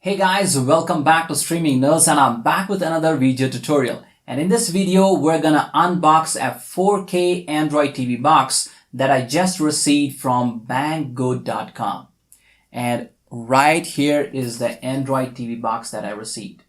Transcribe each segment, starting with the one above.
Hey guys, welcome back to Streaming Nerds, and I'm back with another video tutorial. And in this video, we're gonna unbox a 4K Android TV box that I just received from banggood.com. And right here is the Android TV box that I received.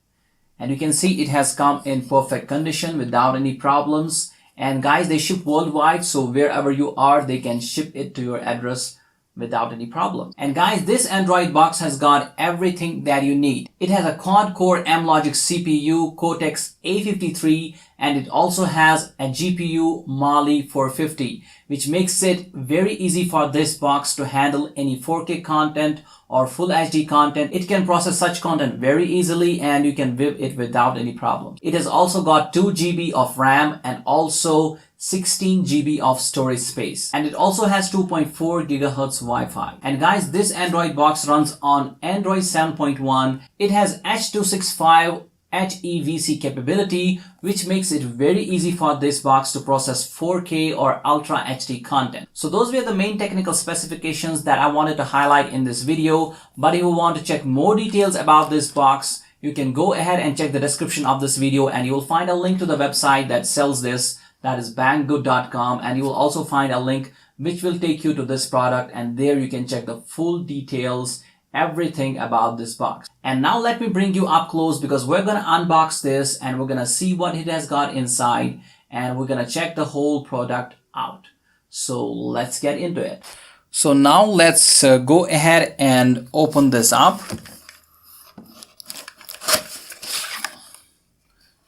And you can see it has come in perfect condition without any problems. And guys, they ship worldwide, so wherever you are, they can ship it to your address without any problem. And guys, this Android box has got everything that you need. It has a quad-core Amlogic CPU, Cortex A53, and it also has a GPU Mali 450, which makes it very easy for this box to handle any 4K content or full HD content. It can process such content very easily, and you can view it without any problem. It has also got 2 GB of RAM and also 16 GB of storage space, and it also has 2.4 GHz Wi-Fi. And guys, this Android box runs on Android 7.1. It has H265 HEVC capability, which makes it very easy for this box to process 4K or Ultra HD content. So those were the main technical specifications that I wanted to highlight in this video. But if you want to check more details about this box, you can go ahead and check the description of this video, and you will find a link to the website that sells this. That is banggood.com, and you will also find a link which will take you to this product, and there you can check the full details, everything about this box. And now let me bring you up close, because we're going to unbox this and we're going to see what it has got inside, and we're going to check the whole product out. So let's get into it. So now let's go ahead and open this up.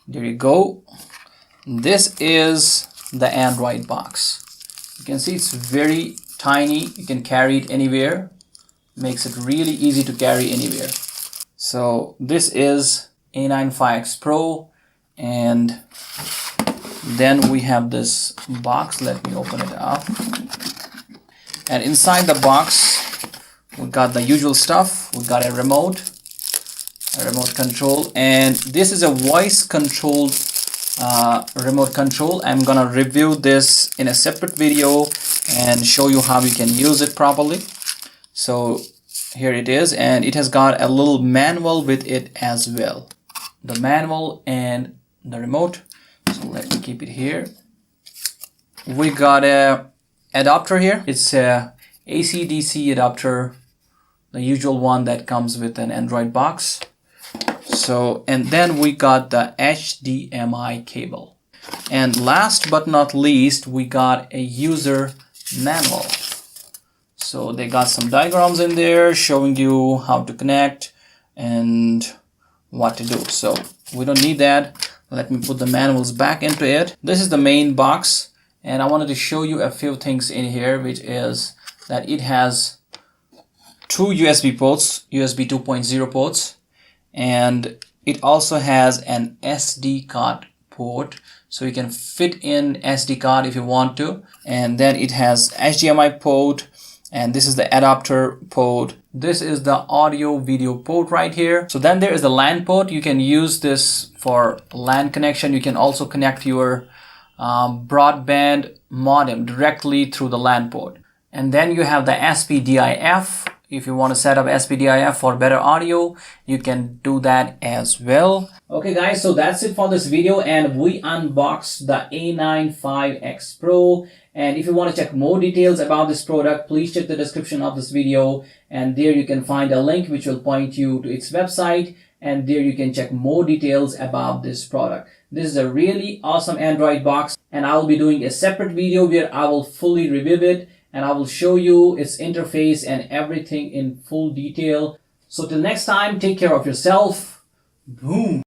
There you go. This is the Android box. You can see it's very tiny. You can carry it anywhere. Makes it really easy to carry anywhere. So this is A95X Pro, and then we have this box. Let me open it up. And inside the box, we got the usual stuff. We got a remote control, and this is a voice controlled remote control. I'm gonna review this in a separate video and show you how you can use it properly. So here it is, and it has got a little manual with it as well. The manual and the remote. So let me keep it here. We got a adapter here. It's a AC/DC adapter, the usual one that comes with an Android box. So, and then we got the HDMI cable. And last but not least, we got a user manual. So they got some diagrams in there showing you how to connect and what to do. So we don't need that. Let me put the manuals back into it. This is the main box, and I wanted to show you a few things in here, which is that it has 2 USB ports, USB 2.0 ports. And it also has an SD card port, so you can fit in SD card if you want to. And then it has HDMI port, and this is the adapter port. This is the audio video port right here. So then there is the LAN port. You can use this for LAN connection. You can also connect your broadband modem directly through the LAN port. And then you have the SPDIF. If you want to set up SPDIF for better audio, you can do that as well. Okay guys, so that's it for this video, and we unboxed the A95X Pro. And if you want to check more details about this product, please check the description of this video, and there you can find a link which will point you to its website, and there you can check more details about this product. This is a really awesome Android box, and I will be doing a separate video where I will fully review it, and I will show you its interface and everything in full detail. So till next time, take care of yourself. Boom.